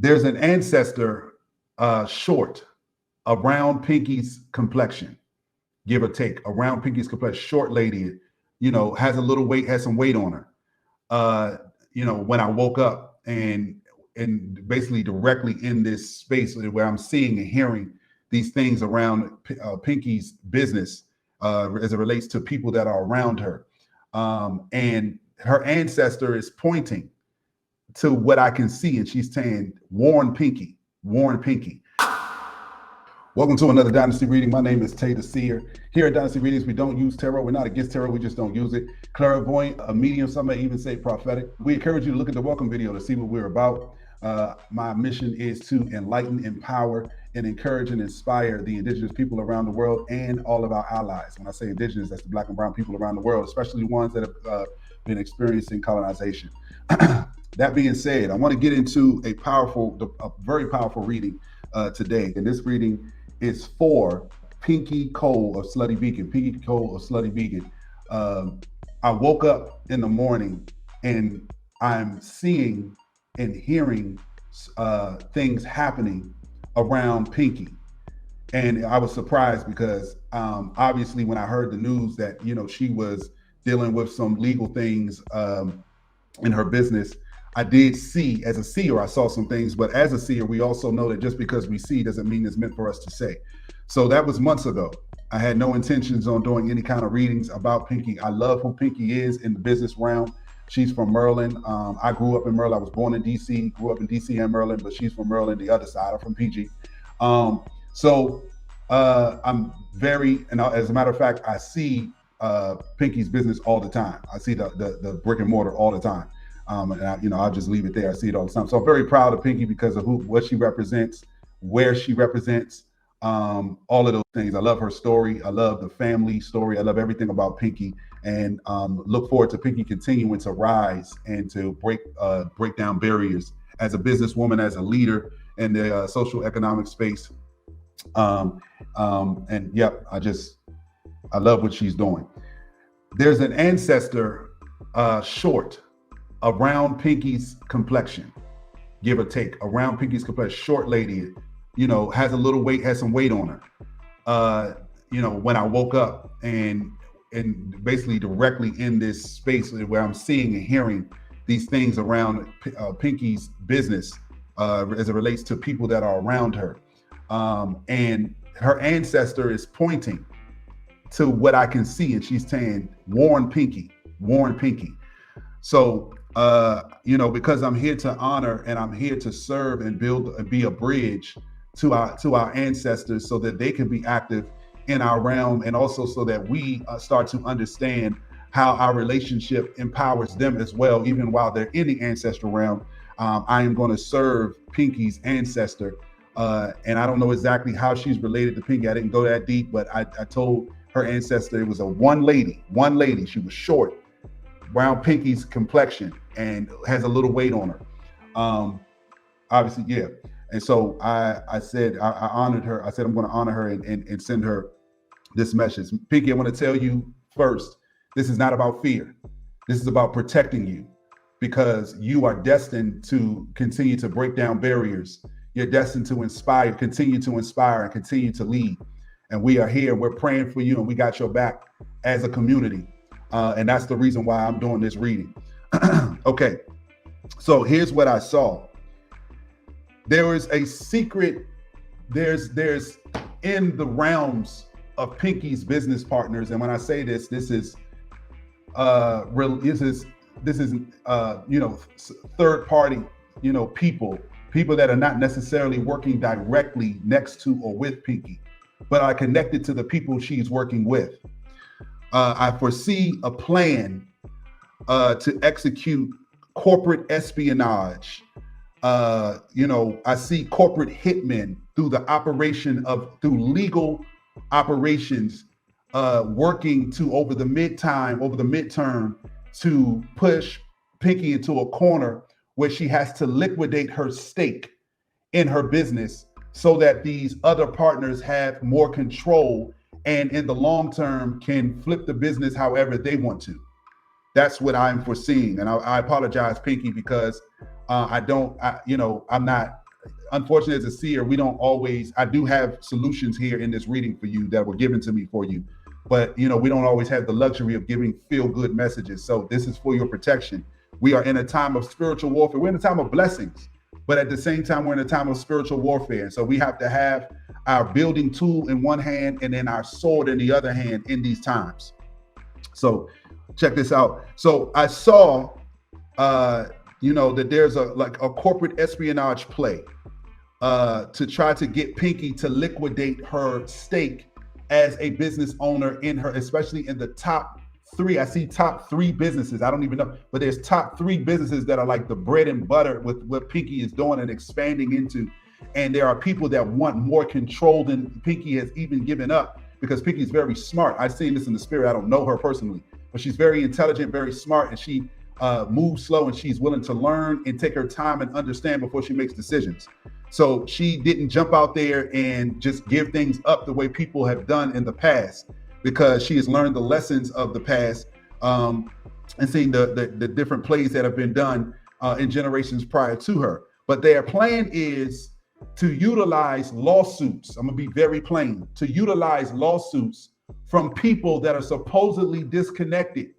There's an ancestor short around Pinky's complexion, give or take, around Pinky's complexion, short lady, has a little weight, has some weight on her. When I woke up and basically directly in this space where I'm seeing and hearing these things around Pinky's business as it relates to people that are around her. And her ancestor is pointing to what I can see, and she's saying, warn Pinky, warn Pinky. Welcome to another Dynasty reading. My name is the Seer. Here at Dynasty Readings, we don't use tarot. We're not against tarot. We just don't use it. Clairvoyant, a medium, some may even say prophetic. We encourage you to look at the welcome video to see what we're about. My mission is to enlighten, empower, and encourage and inspire the indigenous people around the world and all of our allies. When I say indigenous, that's the Black and brown people around the world, especially the ones that have been experiencing colonization. That being said, I want to get into a very powerful reading today. And this reading is for Pinky Cole of Slutty Beacon. Pinky Cole of Slutty Beacon. I woke up in the morning and I'm seeing and hearing things happening around Pinky. And I was surprised because obviously when I heard the news that, she was dealing with some legal things in her business, I did see, as a seer, I saw some things, but as a seer, we also know that just because we see doesn't mean it's meant for us to say. So that was months ago. I had no intentions on doing any kind of readings about Pinky. I love who Pinky is in the business realm. She's from Maryland. I grew up in Maryland. I was born in DC, grew up in DC and Maryland, but she's from Maryland, the other side. I'm from PG. I'm very, and as a matter of fact, I see Pinky's business all the time. I see the brick and mortar all the time. I'll just leave it there. I see it all the time. So I'm very proud of Pinky because of what she represents, where she represents, all of those things. I love her story. I love the family story. I love everything about Pinky, and look forward to Pinky continuing to rise and to break down barriers as a businesswoman, as a leader in the social economic space. I love what she's doing. There's an ancestor short around Pinky's complexion, give or take, around Pinky's complexion, short lady, has a little weight, has some weight on her. When I woke up and basically directly in this space where I'm seeing and hearing these things around Pinky's business as it relates to people that are around her. And her ancestor is pointing to what I can see, and she's saying, warn Pinky, warn Pinky. So, because I'm here to honor and I'm here to serve and build and be a bridge to our ancestors so that they can be active in our realm, and also so that we start to understand how our relationship empowers them as well, even while they're in the ancestral realm. I am going to serve Pinky's ancestor. And I don't know exactly how she's related to Pinky. I didn't go that deep, but I told her ancestor it was one lady. She was short, around Pinky's complexion, and has a little weight on her. Obviously, yeah. And so I said, I honored her. I said, I'm going to honor her and send her this message. Pinky, I want to tell you first, this is not about fear. This is about protecting you, because you are destined to continue to break down barriers. You're destined to inspire, continue to inspire, and continue to lead. And we are here. We're praying for you, and we got your back as a community. And that's the reason why I'm doing this reading. Okay, so here's what I saw. There is a secret. There's in the realms of Pinky's business partners, and when I say this is third party, people that are not necessarily working directly next to or with Pinky, but are connected to the people she's working with. I foresee a plan to execute corporate espionage. I see corporate hitmen through legal operations, working over the midterm to push Pinky into a corner where she has to liquidate her stake in her business so that these other partners have more control and in the long term can flip the business however they want to. That's what I'm foreseeing. And I apologize, Pinky, because I'm not unfortunately, as a seer, we don't always, I do have solutions here in this reading for you that were given to me for you. But, we don't always have the luxury of giving feel-good messages. So this is for your protection. We are in a time of spiritual warfare. We're in a time of blessings, but at the same time, we're in a time of spiritual warfare. And so we have to have our building tool in one hand and then our sword in the other hand in these times. So check this out. So I saw, that there's a corporate espionage play to try to get Pinky to liquidate her stake as a business owner in her, especially in the top 3. I see top 3 businesses. I don't even know, but there's top 3 businesses that are like the bread and butter with what Pinky is doing and expanding into. And there are people that want more control than Pinky has even given up, because Pinky is very smart. I've seen this in the spirit. I don't know her personally, but she's very intelligent, very smart, and she moves slow, and she's willing to learn and take her time and understand before she makes decisions. So she didn't jump out there and just give things up the way people have done in the past, because she has learned the lessons of the past and seen the different plays that have been done in generations prior to her. But their plan is to utilize lawsuits. I'm gonna be very plain, to utilize lawsuits from people that are supposedly disconnected,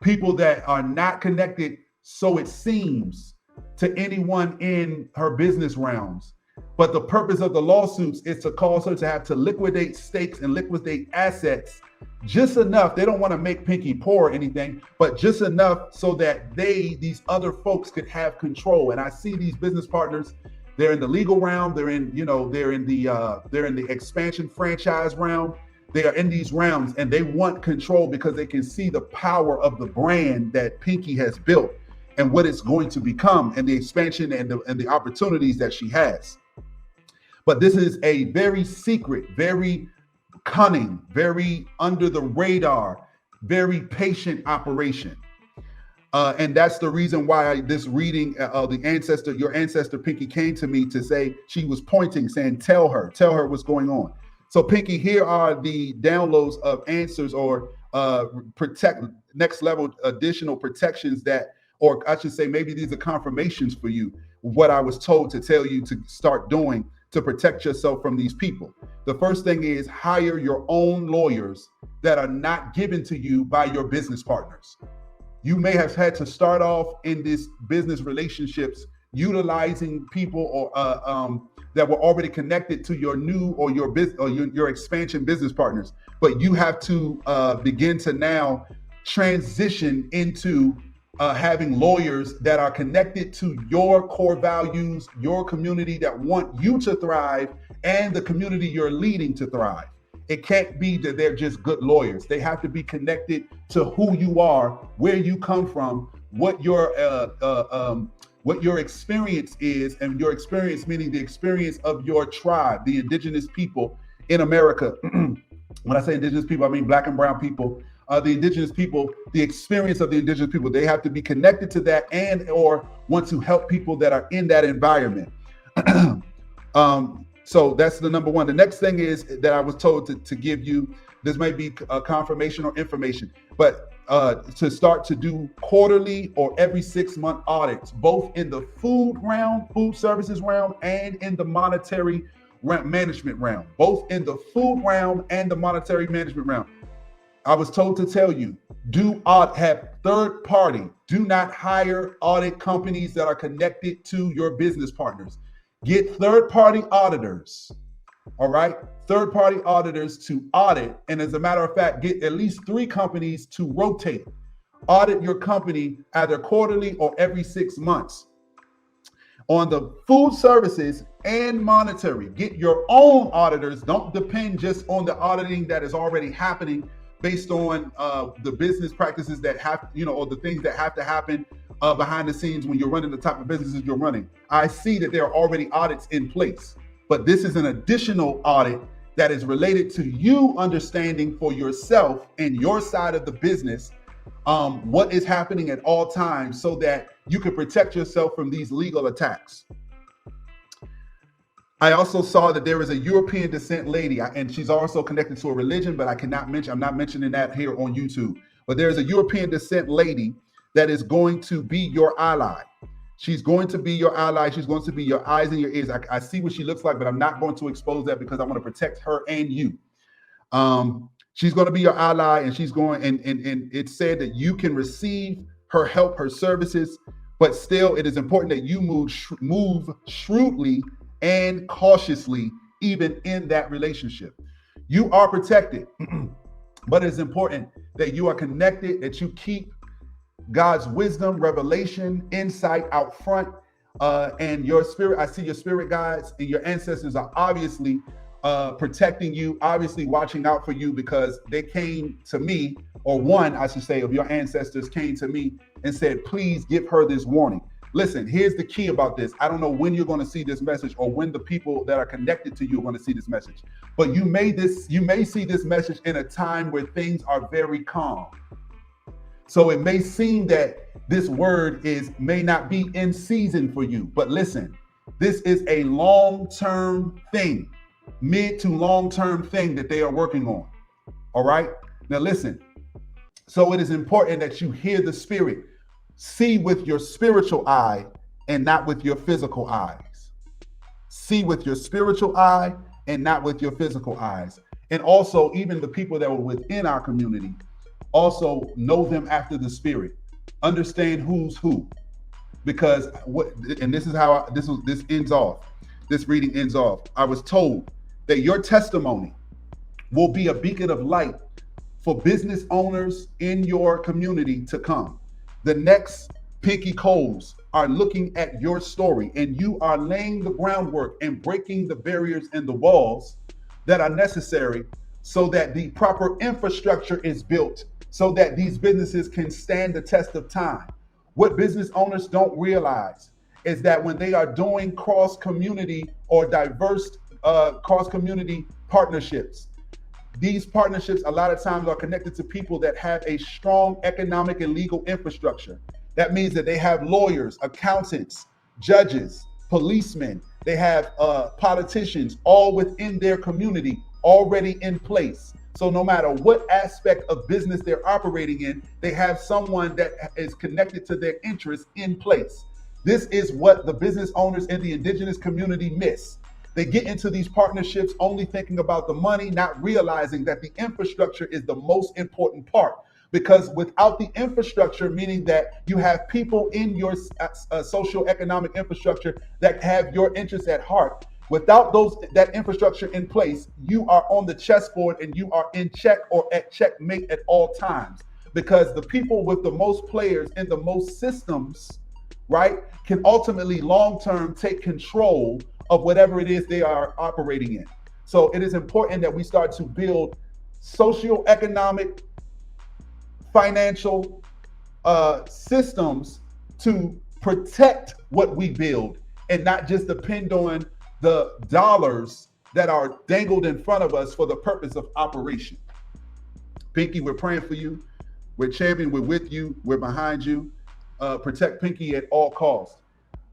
people that are not connected, so it seems, to anyone in her business realms. But the purpose of the lawsuits is to cause her to have to liquidate stakes and liquidate assets just enough. They don't want to make Pinky poor or anything, but just enough so that these other folks could have control. And I see these business partners, they're in the legal realm, they're in the expansion franchise realm. They are in these realms and they want control because they can see the power of the brand that Pinky has built and what it's going to become, and the expansion and the opportunities that she has. But this is a very secret, very cunning, very under the radar, very patient operation. And that's the reason why this reading, your ancestor Pinky, came to me to say, she was pointing, saying, tell her what's going on. So Pinky, here are the downloads of answers or next level additional protections that, or I should say, maybe these are confirmations for you, what I was told to tell you to start doing to protect yourself from these people. The first thing is hire your own lawyers that are not given to you by your business partners. You may have had to start off in this business relationships utilizing people or that were already connected to your new or your business or your expansion business partners, but you have to begin to now transition into having lawyers that are connected to your core values, your community that want you to thrive, and the community you're leading to thrive. It can't be that they're just good lawyers. They have to be connected to who you are, where you come from, what your experience is, and your experience meaning the experience of your tribe, the indigenous people in America. When I say indigenous people, I mean Black and brown people. The indigenous people, the experience of the indigenous people, they have to be connected to that and or want to help people that are in that environment. So that's the number one. The next thing is that I was told to give you, this might be a confirmation or information, but to start to do quarterly or every 6-month audits, both in the food realm, food services realm, and in the monetary management realm, both in the food realm and the monetary management realm. I was told to tell you, have third party. Do not hire audit companies that are connected to your business partners. Get third party auditors, all right? Third party auditors to audit. And as a matter of fact, get at least 3 companies to rotate. Audit your company either quarterly or every 6 months. On the food services and monetary, get your own auditors. Don't depend just on the auditing that is already happening based on the business practices that have, or the things that have to happen behind the scenes when you're running the type of businesses you're running. I see that there are already audits in place, but this is an additional audit that is related to you understanding for yourself and your side of the business what is happening at all times so that you can protect yourself from these legal attacks. I also saw that there is a European descent lady, and she's also connected to a religion, but I'm not mentioning that here on YouTube. But there's a European descent lady that is going to be your ally. She's going to be your ally. She's going to be your eyes and your ears. I see what she looks like, but I'm not going to expose that because I want to protect her and you. She's going to be your ally, and she's going, and it's said that you can receive her help, her services, but still it is important that you move shrewdly and cautiously, even in that relationship. You are protected, but it's important that you are connected, that you keep God's wisdom, revelation, insight out front, and your spirit. I see your spirit guides and your ancestors are obviously protecting you, obviously watching out for you, because they came to me, or one, I should say, of your ancestors came to me and said, please give her this warning. Listen, here's the key about this. I don't know when you're going to see this message or when the people that are connected to you are going to see this message, but you may see this message in a time where things are very calm. So it may seem that this word may not be in season for you, but listen, this is a long-term thing, mid to long-term thing that they are working on. All right. Now listen. So it is important that you hear the spirit, see with your spiritual eye and not with your physical eyes. See with your spiritual eye and not with your physical eyes. And also, even the people that were within our community, also know them after the spirit. Understand who's who, because this is how this ends off. This reading ends off. I was told that your testimony will be a beacon of light for business owners in your community to come. The next Pinky Coles are looking at your story, and you are laying the groundwork and breaking the barriers and the walls that are necessary so that the proper infrastructure is built, so that these businesses can stand the test of time. What business owners don't realize is that when they are doing cross-community or diverse cross-community partnerships, these partnerships a lot of times are connected to people that have a strong economic and legal infrastructure. That means that they have lawyers, accountants, judges, policemen, they have politicians, all within their community already in place. So no matter what aspect of business they're operating in, they have someone that is connected to their interests in place. This is what the business owners in the indigenous community miss. They get into these partnerships only thinking about the money, not realizing that the infrastructure is the most important part. Because without the infrastructure, meaning that you have people in your socio-economic infrastructure that have your interests at heart, without that infrastructure in place, you are on the chessboard and you are in check or at checkmate at all times. Because the people with the most players and the most systems, right, can ultimately long-term take control of whatever it is they are operating in. So it is important that we start to build socio-economic, financial systems to protect what we build and not just depend on the dollars that are dangled in front of us for the purpose of operation. Pinky, we're praying for you. We're championing, we're with you, we're behind you. Protect Pinky at all costs.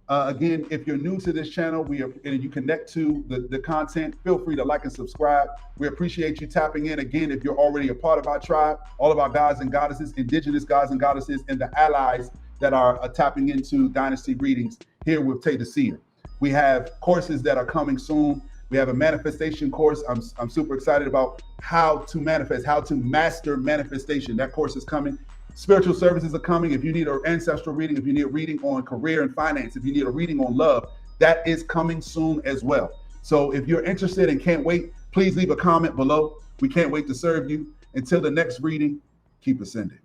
Again, if you're new to this channel, and you connect to the content, feel free to like and subscribe. We appreciate you tapping in. Again, if you're already a part of our tribe, all of our gods and goddesses, indigenous gods and goddesses, and the allies that are tapping into Dynasty readings here with the Seer. We have courses that are coming soon. We have a manifestation course. I'm super excited about how to manifest, how to master manifestation. That course is coming. Spiritual services are coming. If you need an ancestral reading, if you need a reading on career and finance, if you need a reading on love, that is coming soon as well. So if you're interested and can't wait, please leave a comment below. We can't wait to serve you. Until the next reading, keep ascending.